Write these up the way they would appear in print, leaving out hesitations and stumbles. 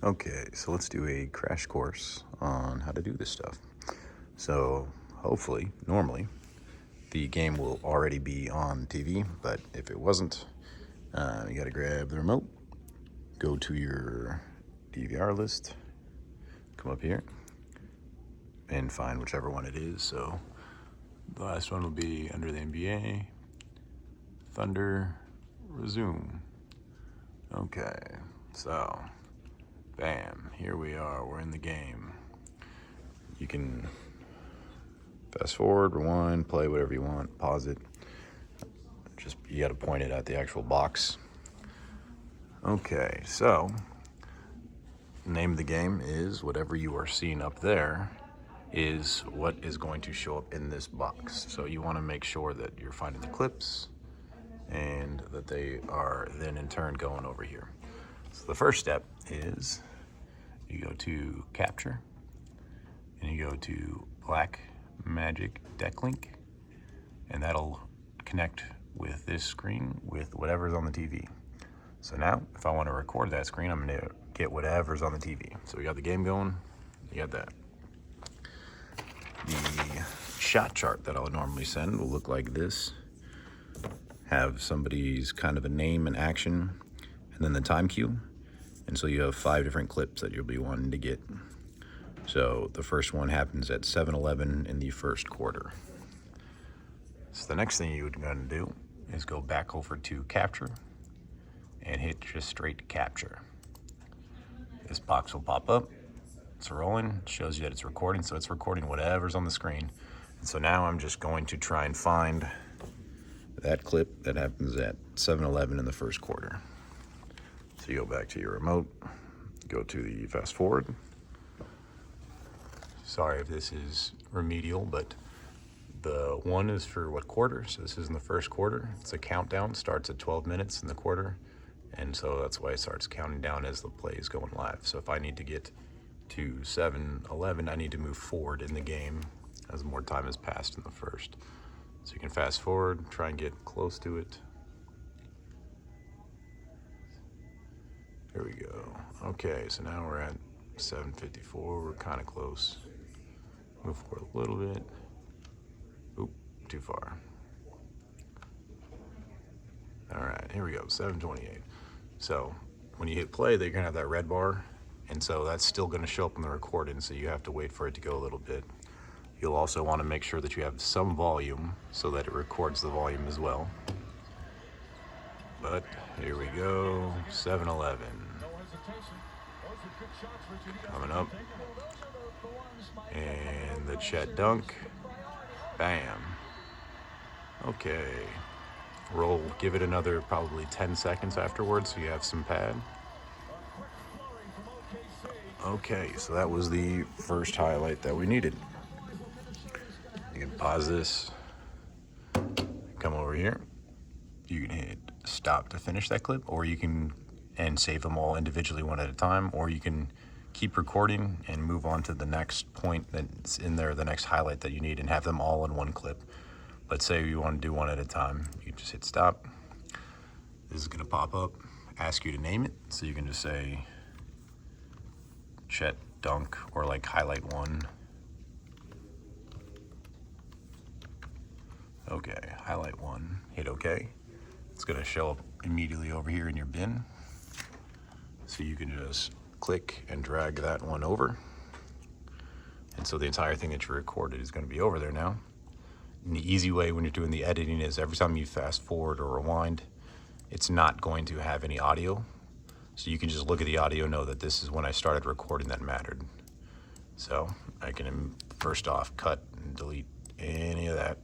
Okay, so let's do a crash course on how to do this stuff. So hopefully, normally, the game will already be on TV, but if it wasn't, you gotta grab the remote, go to your DVR list, come up here, and find whichever one it is. So the last one will be Under the NBA, Thunder, Resume. Okay, so bam, here we are, we're in the game. You can fast forward, rewind, play whatever you want, pause it. Just, you gotta point it at the actual box. Okay, so the name of the game is whatever you are seeing up there is what is going to show up in this box. So you wanna make sure that you're finding the clips and that they are then in turn going over here. So the first step is you go to Capture and you go to Blackmagic Deck Link, and that'll connect with this screen with whatever's on the TV. So now if I want to record that screen, I'm going to get whatever's on the TV. So we got the game going, you got that. The shot chart that I'll normally send will look like this. Have somebody's kind of a name and action, and then the time cue. And so you have 5 different clips that you'll be wanting to get. So the first one happens at 7-11 in the first quarter. So the next thing you're gonna do is go back over to Capture and hit just straight Capture. This box will pop up, it's rolling, it shows you that it's recording, so it's recording whatever's on the screen. And so now I'm just going to try and find that clip that happens at 7-11 in the first quarter. So you go back to your remote, go to the fast forward. Sorry if this is remedial, but the 1 is for what quarter? So this is in the first quarter. It's a countdown, starts at 12 minutes in the quarter. And so that's why it starts counting down as the play is going live. So if I need to get to 7-11, I need to move forward in the game as more time has passed in the first. So you can fast forward, try and get close to it. There we go. Okay, so now we're at 7:54, we're kind of close. Move forward a little bit. Oop, too far. All right, here we go, 7:28. So when you hit play, they're gonna have that red bar, and so that's still gonna show up in the recording, so you have to wait for it to go a little bit. You'll also wanna make sure that you have some volume so that it records the volume as well. But here we go, 7-11. Coming up. And the Chet dunk. Bam. Okay. Roll, give it another probably 10 seconds afterwards so you have some pad. Okay, so that was the first highlight that we needed. You can pause this, come over here. You can hit stop to finish that clip, or you can and save them all individually one at a time, or you can keep recording and move on to the next point that's in there, the next highlight that you need, and have them all in one clip. But say you want to do one at a time, you just hit stop. This is going to pop up, ask you to name it, so you can just say Chet dunk or like highlight 1. Okay, highlight 1, hit OK. It's going to show up immediately over here in your bin. So you can just click and drag that one over. And so the entire thing that you recorded is going to be over there now. And the easy way when you're doing the editing is every time you fast forward or rewind, it's not going to have any audio. So you can just look at the audio, know that this is when I started recording that mattered. So I can first off cut and delete any of that.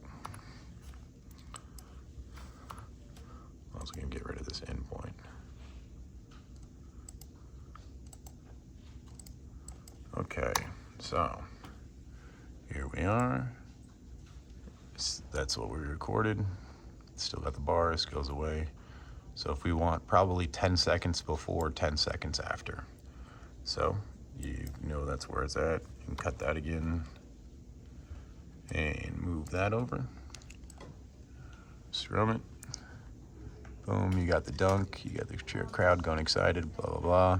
I'm also going to get rid of this endpoint. Okay, so here we are. That's what we recorded. Still got the bars, goes away. So if we want probably 10 seconds before, 10 seconds after. So you know that's where it's at. You can cut that again and move that over. Strum it. Boom, you got the dunk, you got the crowd going excited, blah, blah, blah.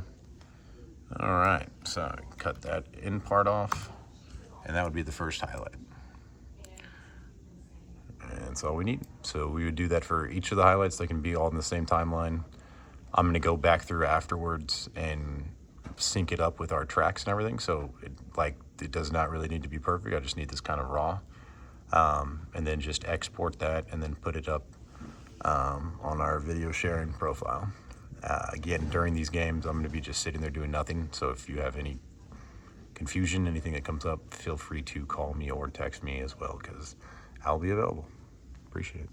All right, so cut that in part off, and that would be the first highlight. And that's all we need. So we would do that for each of the highlights. They can be all in the same timeline. I'm gonna go back through afterwards and sync it up with our tracks and everything. So it does not really need to be perfect. I just need this kind of raw. And then just export that and then put it up on our video sharing profile. Again, during these games, I'm gonna be just sitting there doing nothing. So if you have any confusion, anything that comes up, feel free to call me or text me as well, because I'll be available. Appreciate it.